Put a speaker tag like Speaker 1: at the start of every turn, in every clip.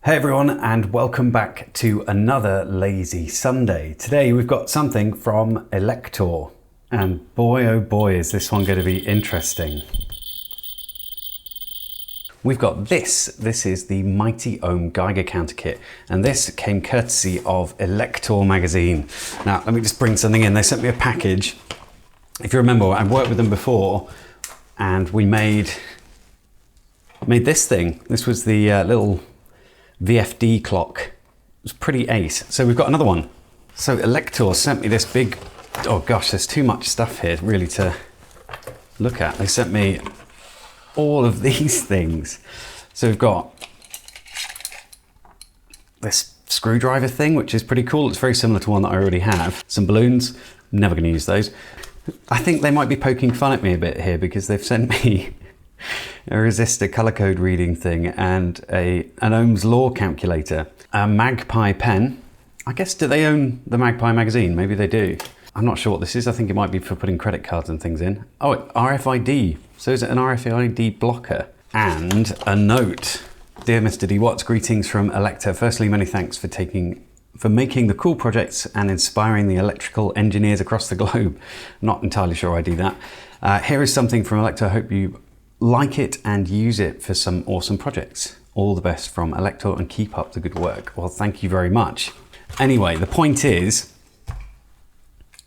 Speaker 1: Hey everyone, and welcome back to another lazy Sunday. Today we've got something from Electrodes, and boy oh boy is this one going to be interesting. We've got this is the Mighty Ohm Geiger counter kit, and this came courtesy of Electrodes magazine. Now let me just bring something in. They sent me a package. If you remember, I've worked with them before and we made this thing. This was the little VFD clock. It was pretty ace. So we've got another one. So Electrodes sent me this big, oh gosh, there's too much stuff here really to look at. They sent me all of these things. So we've got this screwdriver thing, which is pretty cool. It's very similar to one that I already have. Some balloons, never gonna use those. I think they might be poking fun at me a bit here because they've sent me a resistor color code reading thing and an Ohm's law calculator, a Magpie pen. I guess, do they own the Magpie magazine? Maybe they do. I'm not sure what this is. I think it might be for putting credit cards and things in. Oh, RFID. So is it an RFID blocker? And a note. Dear Mr. D. Watts, greetings from Electrodes. Firstly, many thanks for making the cool projects and inspiring the electrical engineers across the globe. Not entirely sure I do that. Here is something from Electrodes. I hope you like it and use it for some awesome projects. All the best from Electrodes and keep up the good work. Well, thank you very much. Anyway, the point is,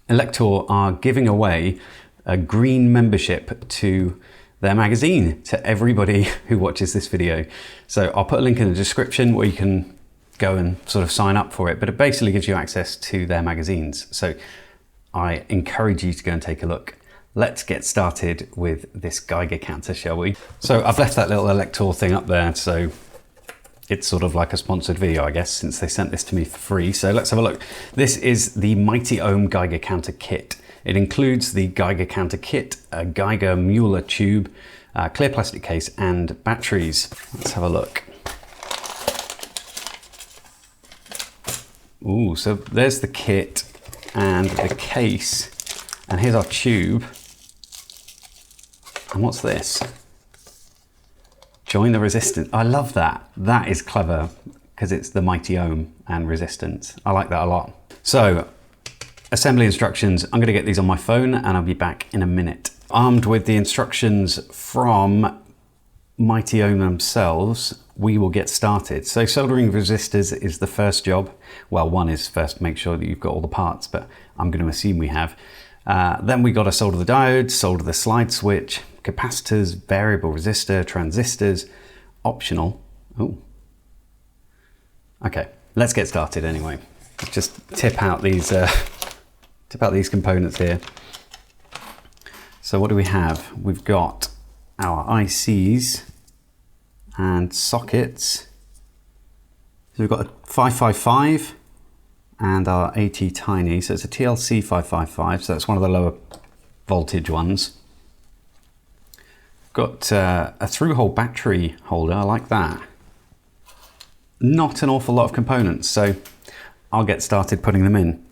Speaker 1: Electrodes are giving away a green membership to their magazine to everybody who watches this video. So I'll put a link in the description where you can go and sort of sign up for it, but it basically gives you access to their magazines. So I encourage you to go and take a look. Let's get started with this Geiger counter, shall we? So I've left that little Electrodes thing up there, so it's sort of like a sponsored video, I guess, since they sent this to me for free. So let's have a look. This is the Mighty Ohm Geiger counter kit. It includes the Geiger counter kit, a Geiger Mueller tube, clear plastic case, and batteries. Let's have a look. Ooh, so there's the kit and the case, and here's our tube. And what's this? Join the resistance. I love that. That is clever because it's the Mighty Ohm and resistance. I like that a lot. So, assembly instructions. I'm going to get these on my phone and I'll be back in a minute. Armed with the instructions from Mighty Ohm themselves, we will get started. So soldering resistors is the first job. Well, one is first make sure that you've got all the parts, but I'm going to assume we have. Then we got to solder the diodes, solder the slide switch, capacitors, variable resistor, transistors, optional. Oh, okay. Let's get started anyway. Just tip out these components here. So what do we have? We've got our ICs and sockets. So we've got a 555 and our AT Tiny. So it's a TLC 555. So that's one of the lower voltage ones. Got a through-hole battery holder. I like that. Not an awful lot of components, so I'll get started putting them in.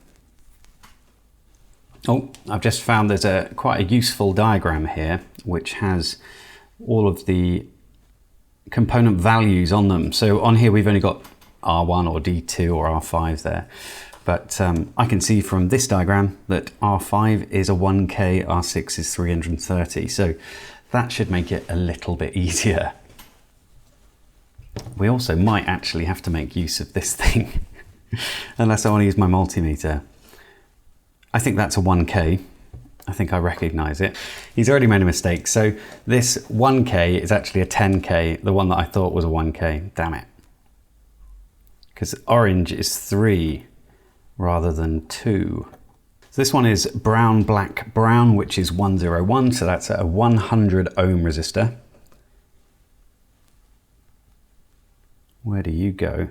Speaker 1: Oh, I've just found there's quite a useful diagram here which has all of the component values on them. So on here we've only got R1 or D2 or R5 there. But I can see from this diagram that R5 is a 1K, R6 is 330. So that should make it a little bit easier. We also might actually have to make use of this thing unless I want to use my multimeter. I think that's a 1K. I think I recognize it. He's already made a mistake. So this 1K is actually a 10K, the one that I thought was a 1K. Damn it. Because orange is 3 rather than 2. So this one is brown, black, brown, which is 101. So that's a 100 ohm resistor. Where do you go?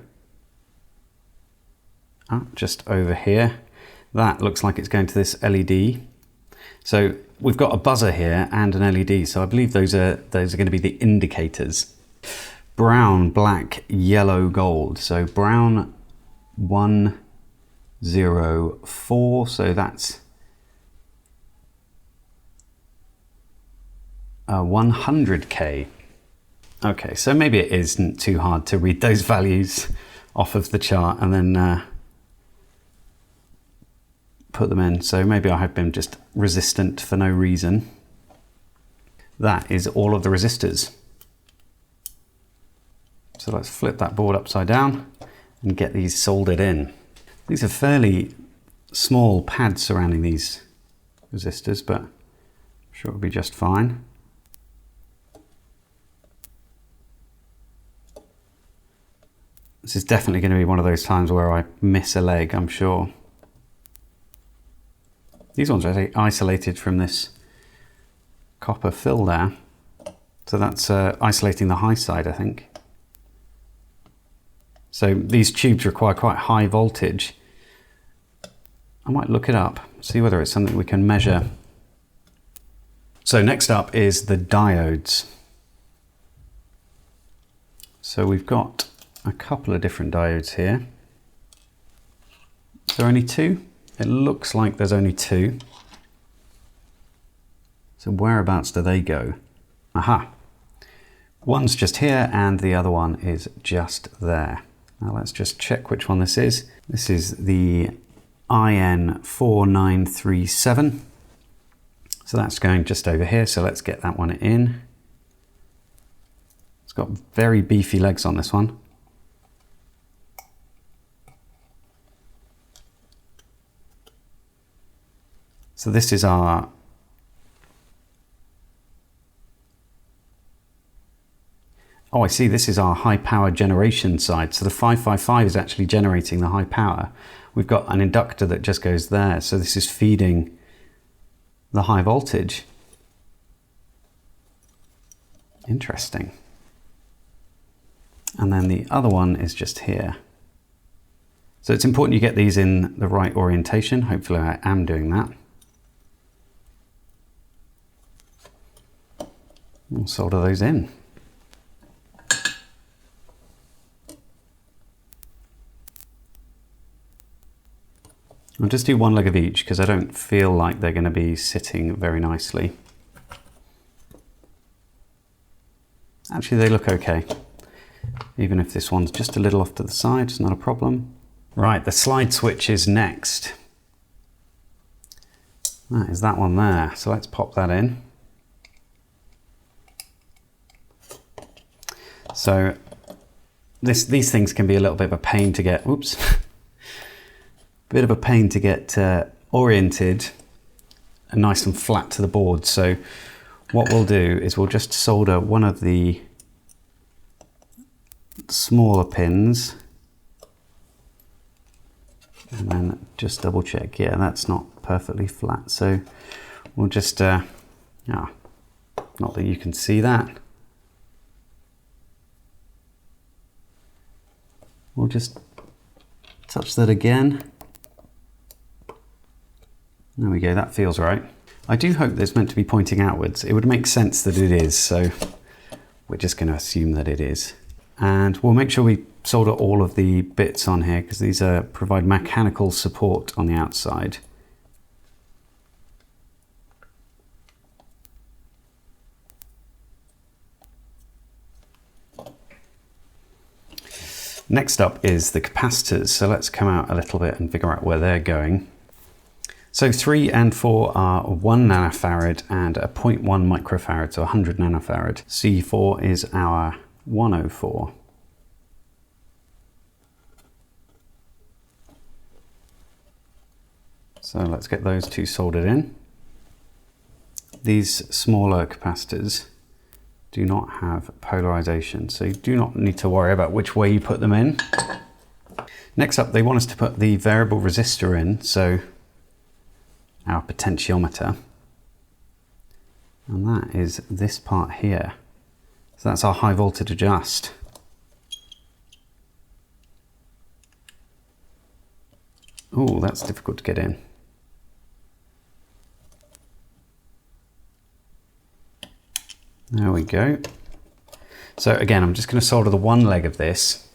Speaker 1: Ah, just over here. That looks like it's going to this LED. So we've got a buzzer here and an LED. So I believe those are going to be the indicators. Brown, black, yellow, gold. So brown 104. So that's a 100K. Okay, so maybe it isn't too hard to read those values off of the chart and then put them in. So maybe I have been just resistant for no reason. That is all of the resistors. So let's flip that board upside down and get these soldered in. These are fairly small pads surrounding these resistors, but I'm sure it'll be just fine. This is definitely going to be one of those times where I miss a leg, I'm sure. These ones are isolated from this copper fill there. So that's isolating the high side, I think. So these tubes require quite high voltage. I might look it up, see whether it's something we can measure. So next up is the diodes. So we've got a couple of different diodes here. Is there only two? It looks like there's only two. So whereabouts do they go? Aha. One's just here and the other one is just there. Now let's just check which one this is. This is the IN4937. So that's going just over here. So let's get that one in. It's got very beefy legs on this one. So this is our I see, this is our high power generation side. So the 555 is actually generating the high power. We've got an inductor that just goes there. So this is feeding the high voltage. Interesting. And then the other one is just here. So it's important you get these in the right orientation. Hopefully I am doing that. We'll solder those in. I'll just do one leg of each because I don't feel like they're going to be sitting very nicely. Actually, they look okay. Even if this one's just a little off to the side, it's not a problem. Right, the slide switch is next. That is that one there. So let's pop that in. So these things can be a little bit of a pain to get, oops, bit of a pain to get oriented and nice and flat to the board. So what we'll do is we'll just solder one of the smaller pins and then just double check. Yeah, that's not perfectly flat. So we'll just, not that you can see that. We'll just touch that again. There we go, that feels right. I do hope that it's meant to be pointing outwards. It would make sense that it is, so we're just going to assume that it is. And we'll make sure we solder all of the bits on here because these provide mechanical support on the outside. Next up is the capacitors. So let's come out a little bit and figure out where they're going. So 3 and 4 are 1 nanofarad and a 0.1 microfarad, so 100 nanofarad. C4 is our 104. So let's get those two soldered in. These smaller capacitors do not have polarization, so you do not need to worry about which way you put them in. Next up, they want us to put the variable resistor in, so our potentiometer, and that is this part here. So that's our high voltage adjust. Oh, that's difficult to get in. There we go. So again, I'm just going to solder the one leg of this,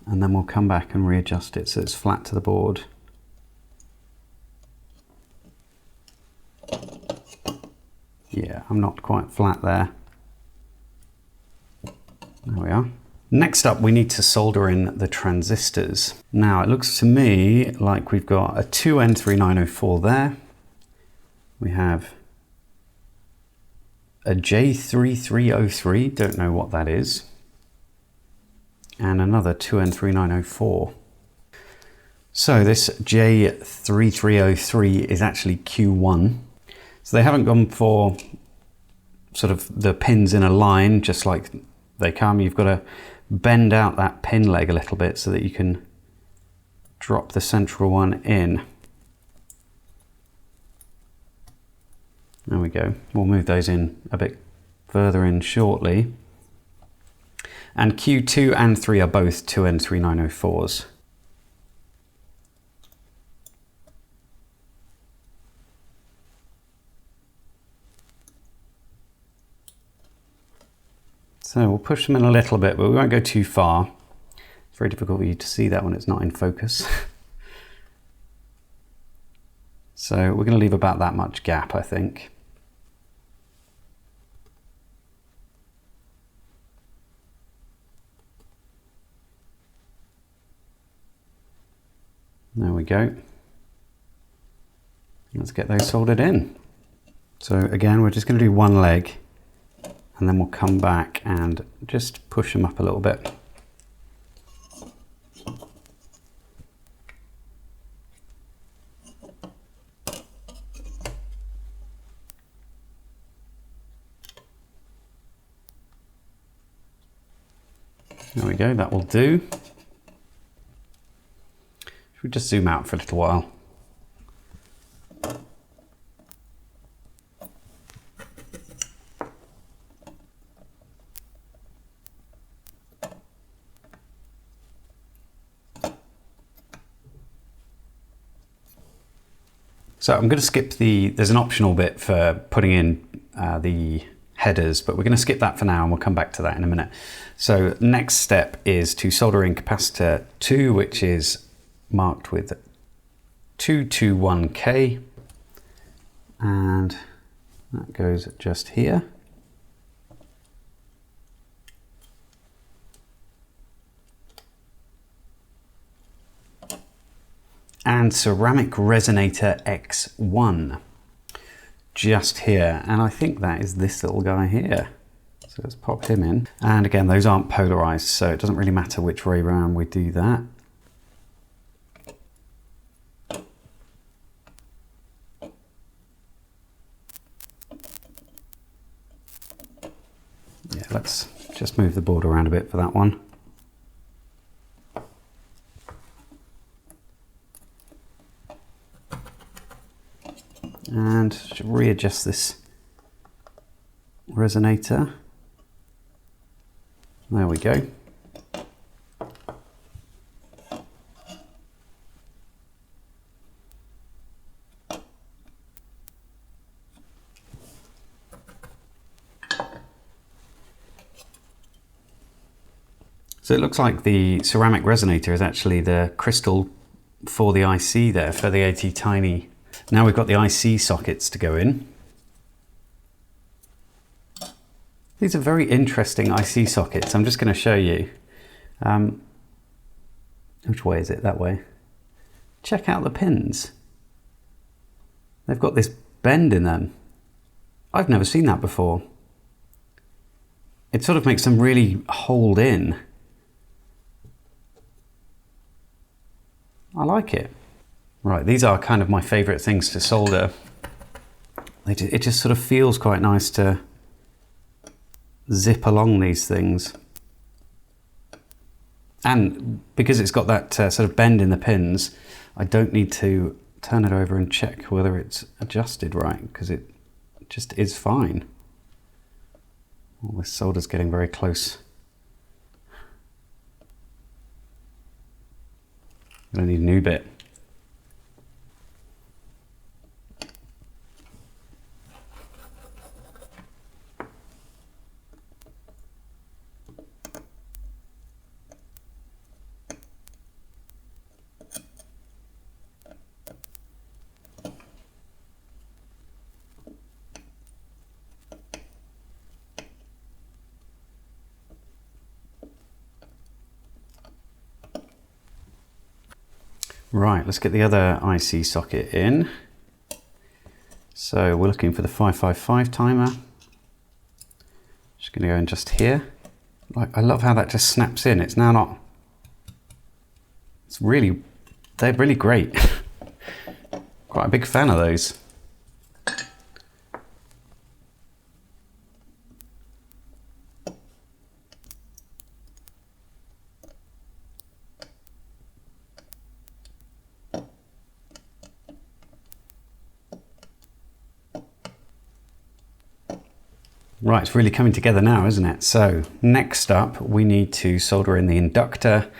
Speaker 1: and then we'll come back and readjust it so it's flat to the board. Yeah, I'm not quite flat there. There we are. Next up, we need to solder in the transistors. Now, it looks to me like we've got a 2N3904 there. We have a J3303, don't know what that is, and another 2N3904. So this J3303 is actually Q1. So they haven't gone for sort of the pins in a line, just like they come. You've got to bend out that pin leg a little bit so that you can drop the central one in. There we go. We'll move those in a bit further in shortly. And Q2 and 3 are both 2N3904s. So we'll push them in a little bit, but we won't go too far. It's very difficult for you to see that when it's not in focus. So we're going to leave about that much gap, I think. There we go. Let's get those soldered in. So again, we're just going to do one leg, and then we'll come back and just push them up a little bit. There we go, that will do. Should we just zoom out for a little while? So I'm going to skip there's an optional bit for putting in the headers, but we're going to skip that for now and we'll come back to that in a minute. So next step is to solder in capacitor 2, which is marked with 221K, and that goes just here. And ceramic resonator X1 just here, and I think that is this little guy here. So let's pop him in, and again those aren't polarized, so it doesn't really matter which way round we do that. Yeah, let's just move the board around a bit for that one. And readjust this resonator. There we go. So it looks like the ceramic resonator is actually the crystal for the IC there, for the AT Tiny. Now we've got the IC sockets to go in. These are very interesting IC sockets. I'm just going to show you. Which way is it? That way. Check out the pins. They've got this bend in them. I've never seen that before. It sort of makes them really hold in. I like it. Right, these are kind of my favourite things to solder. It just sort of feels quite nice to zip along these things. And because it's got that sort of bend in the pins, I don't need to turn it over and check whether it's adjusted right, because it just is fine. Oh, this solder's getting very close. I'm going to need a new bit. Right, let's get the other IC socket in. So we're looking for the 555 timer. Just going to go in just here. Like, I love how that just snaps in. It's now not. They're really great. Quite a big fan of those. Right, it's really coming together now, isn't it? So next up, we need to solder in the inductor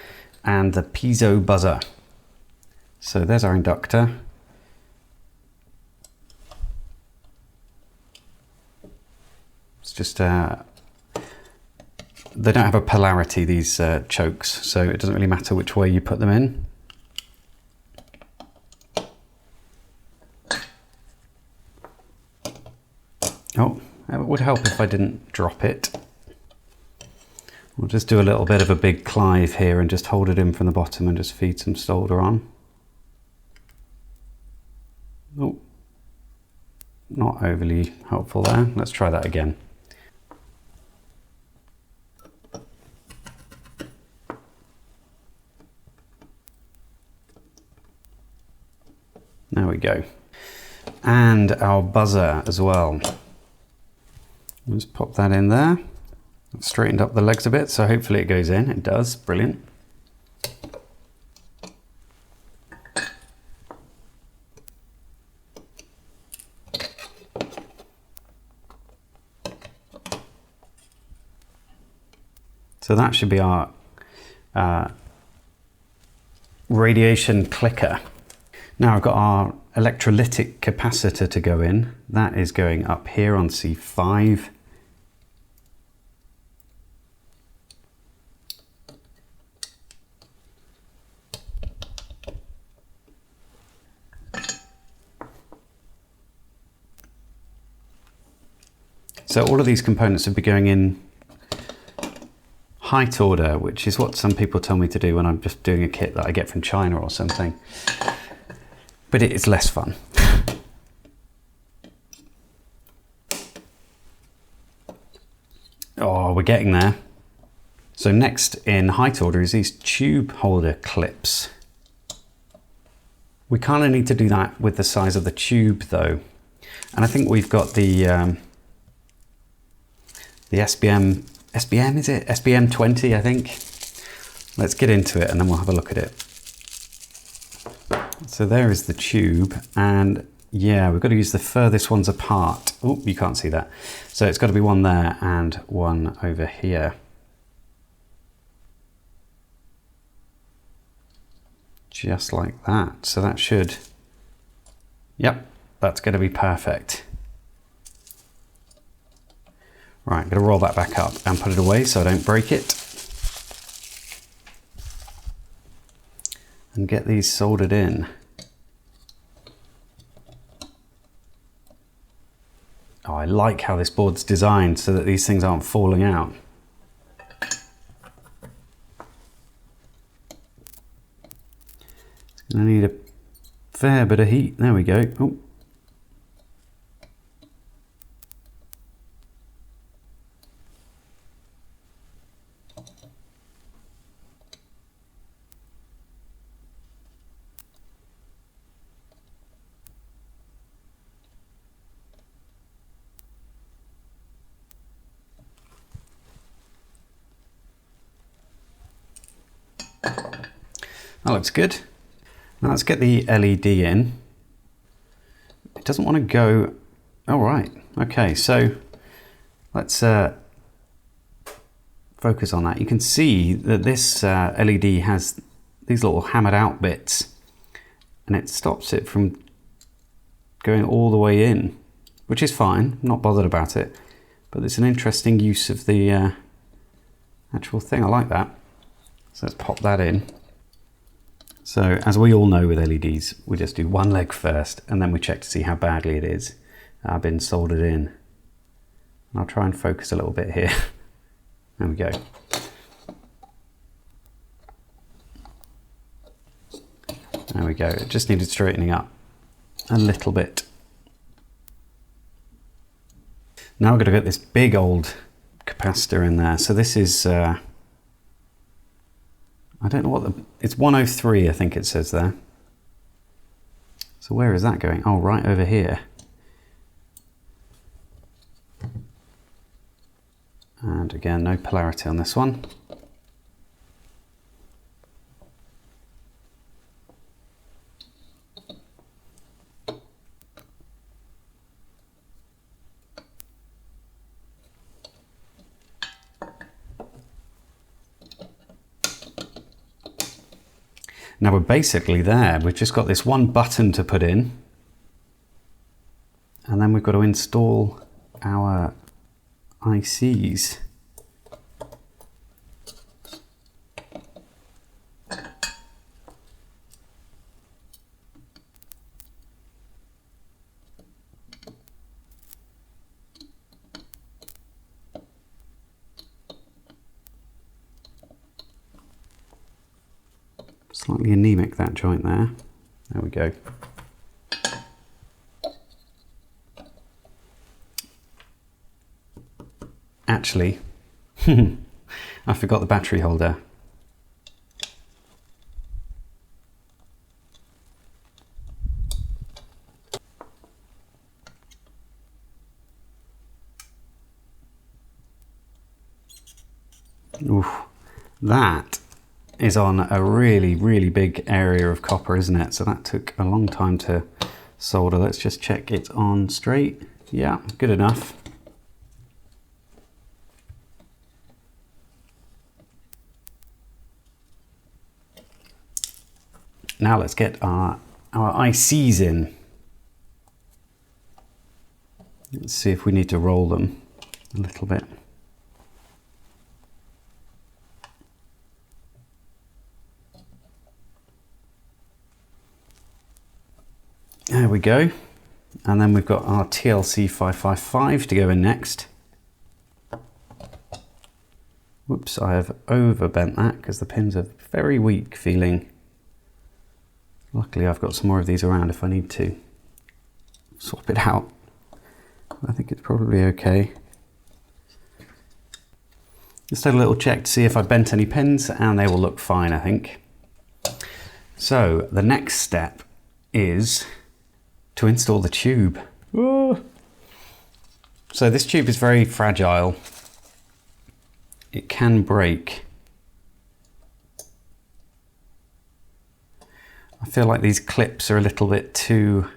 Speaker 1: and the piezo buzzer. So there's our inductor. It's just, they don't have a polarity, these chokes, so it doesn't really matter which way you put them in. Oh. It would help if I didn't drop it. We'll just do a little bit of a big clive here and just hold it in from the bottom and just feed some solder on. Oh, not overly helpful there. Let's try that again. There we go. And our buzzer as well. Just pop that in there. I've straightened up the legs a bit, so hopefully it goes in. It does. Brilliant. So that should be our radiation clicker. Now I've got our electrolytic capacitor to go in. That is going up here on C5. So all of these components would be going in height order, which is what some people tell me to do when I'm just doing a kit that I get from China or something. But it is less fun. Oh, we're getting there. So next in height order is these tube holder clips. We kind of need to do that with the size of the tube though. And I think we've got the SBM is it? SBM 20, I think. Let's get into it and then we'll have a look at it. So there is the tube, and yeah, we've got to use the furthest ones apart. Oh, you can't see that. So it's got to be one there and one over here. Just like that. So that should, yep, that's going to be perfect. Right, I'm going to roll that back up and put it away so I don't break it. And get these soldered in. Oh, I like how this board's designed so that these things aren't falling out. It's going to need a fair bit of heat. There we go. Oh. That looks good. Now let's get the LED in. It doesn't want to go. All right. Okay, so let's focus on that. You can see that this LED has these little hammered out bits, and it stops it from going all the way in, which is fine. I'm not bothered about it, but it's an interesting use of the actual thing. I like that. So let's pop that in. So as we all know with LEDs, we just do one leg first and then we check to see how badly it is been soldered in. And I'll try and focus a little bit here. There we go. There we go, it just needed straightening up a little bit. Now we're going to get this big old capacitor in there. So this is, I don't know what it's 103, I think it says there. So where is that going? Oh, right over here. And again, no polarity on this one. Now we're basically there. We've just got this one button to put in, and then we've got to install our ICs. Slightly anemic, that joint there. There we go. Actually, I forgot the battery holder. Oof, that is on a really, really big area of copper, isn't it? So that took a long time to solder. Let's just check it's on straight. Yeah, good enough. Now let's get our ICs in. Let's see if we need to roll them a little bit. There we go. And then we've got our TLC 555 to go in next. Whoops, I have overbent that because the pins are very weak feeling. Luckily I've got some more of these around if I need to swap it out. I think it's probably okay. Just had a little check to see if I bent any pins, and they will look fine, I think. So the next step is to install the tube. Whoa. So this tube is very fragile. It can break. I feel like these clips are a little bit too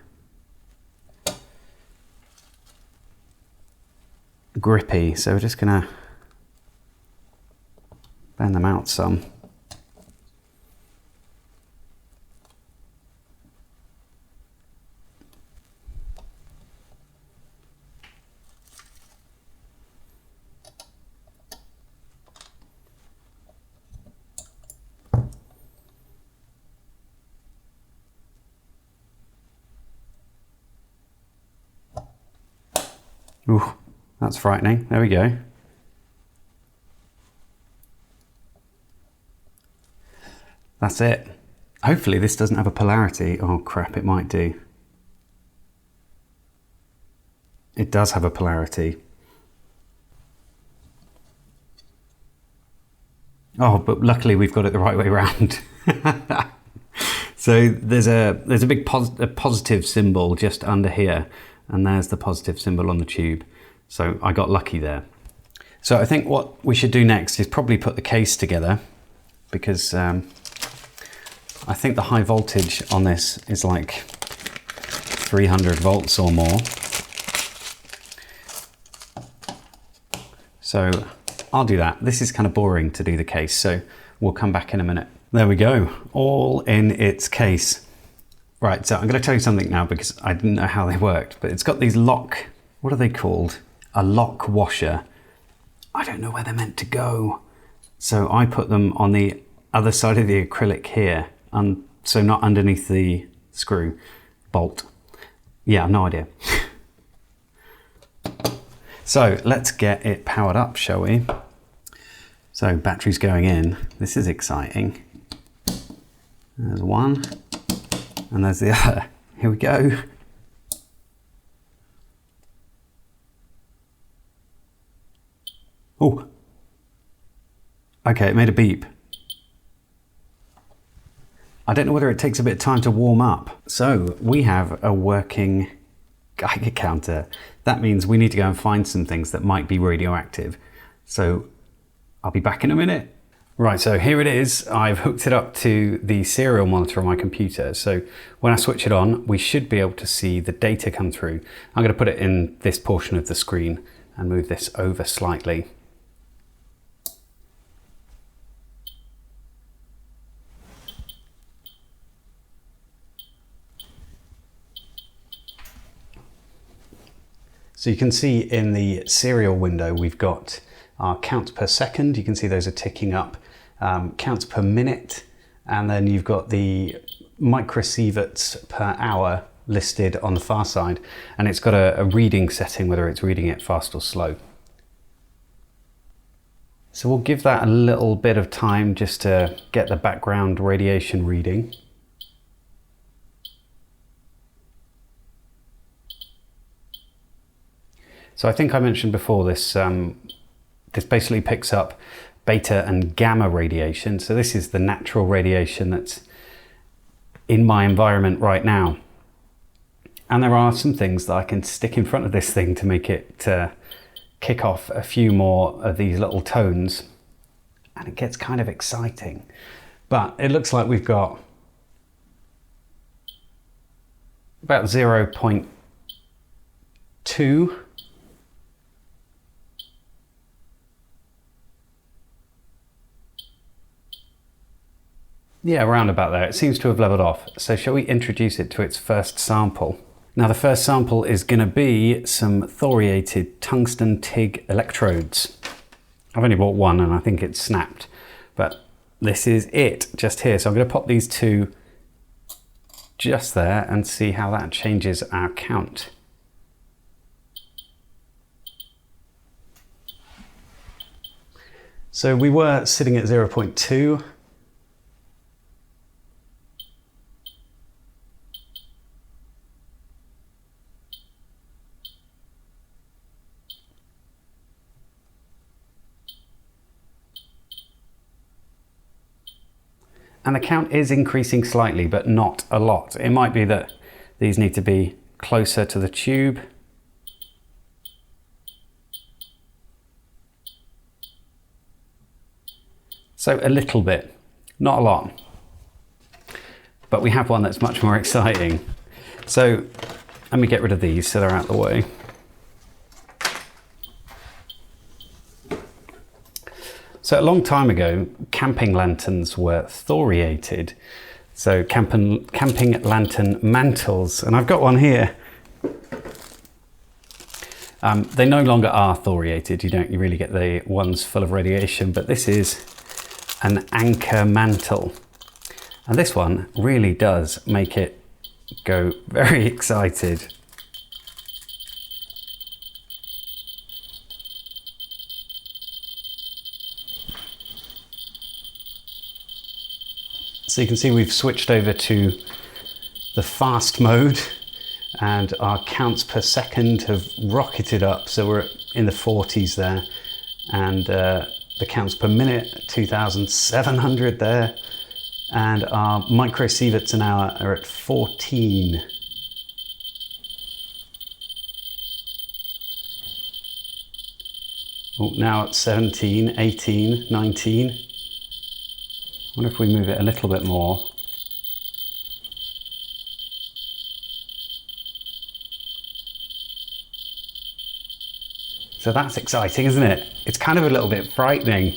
Speaker 1: grippy, so we're just gonna bend them out some. Ooh, that's frightening. There we go. That's it. Hopefully this doesn't have a polarity. Oh crap, it might do. It does have a polarity. Oh, but luckily we've got it the right way around. So there's a big positive symbol just under here, and there's the positive symbol on the tube. So I got lucky there. So I think what we should do next is probably put the case together, because I think the high voltage on this is like 300 volts or more. So I'll do that. This is kind of boring to do the case, so we'll come back in a minute. There we go, all in its case. Right, so I'm going to tell you something now because I didn't know how they worked, but it's got these lock, what are they called? A lock washer. I don't know where they're meant to go. So I put them on the other side of the acrylic here, so not underneath the screw bolt. Yeah, no idea. So let's get it powered up, shall we? So battery's going in. This is exciting. There's one. and there's the other. Here we go. Oh, okay, it made a beep. I don't know whether it takes a bit of time to warm up. So we have a working Geiger counter. That means we need to go and find some things that might be radioactive. So I'll be back in a minute. Right, so here it is. I've hooked it up to the serial monitor on my computer. So when I switch it on, we should be able to see the data come through. I'm going to put it in this portion of the screen and move this over slightly. So you can see in the serial window, we've got our counts per second. You can see those are ticking up, counts per minute, and then you've got the microsieverts per hour listed on the far side, and it's got a reading setting, whether it's reading it fast or slow. So we'll give that a little bit of time just to get the background radiation reading. So I think I mentioned before this, this basically picks up beta and gamma radiation. So this is the natural radiation that's in my environment right now. And there are some things that I can stick in front of this thing to make it kick off a few more of these little tones. And it gets kind of exciting. But it looks like we've got about 0.2. Yeah, around about there. It seems to have leveled off. So shall we introduce it to its first sample? Now the first sample is going to be some thoriated tungsten TIG electrodes. I've only bought one and I think it's snapped, but this is it just here. So I'm going to pop these two just there and see how that changes our count. So we were sitting at 0.2. And the count is increasing slightly, but not a lot. It might be that these need to be closer to the tube. So a little bit, not a lot. But we have one that's much more exciting. So let me get rid of these so they're out of the way. So a long time ago, camping lanterns were thoriated. So camping lantern mantles, and I've got one here. They no longer are thoriated. You really get the ones full of radiation, but this is an anchor mantle. And this one really does make it go very excited. So you can see we've switched over to the fast mode and our counts per second have rocketed up. So we're in the 40s there, and the counts per minute, 2,700 there. And our microsieverts an hour are at 14. Oh, now at 17, 18, 19. I wonder if we move it a little bit more. So that's exciting, isn't it? It's kind of a little bit frightening.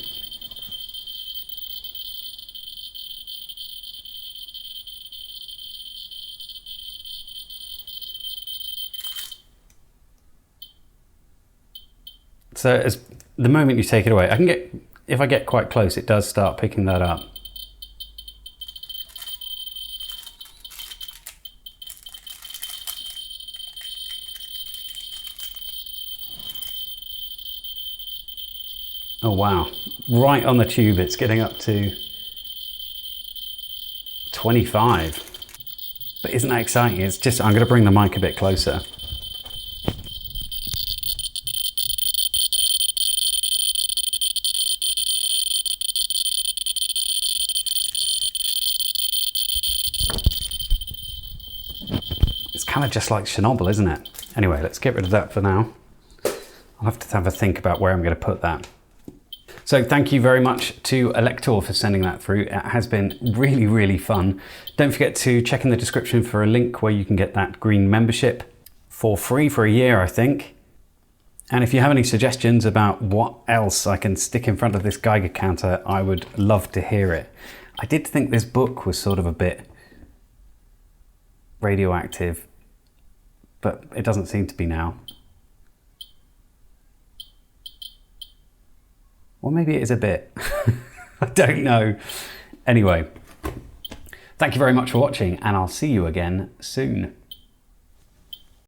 Speaker 1: So as the moment you take it away, if I get quite close, it does start picking that up. Oh wow, right on the tube it's getting up to 25. But isn't that exciting? It's just, I'm going to bring the mic a bit closer. It's kind of just like Chernobyl, isn't it? Anyway, let's get rid of that for now. I'll have to have a think about where I'm going to put that. So thank you very much to Electrodes for sending that through. It has been really, really fun. Don't forget to check in the description for a link where you can get that green membership for free for a year, I think. And if you have any suggestions about what else I can stick in front of this Geiger counter, I would love to hear it. I did think this book was sort of a bit radioactive, but it doesn't seem to be now. Or maybe it is a bit. I don't know. Anyway, thank you very much for watching, and I'll see you again soon.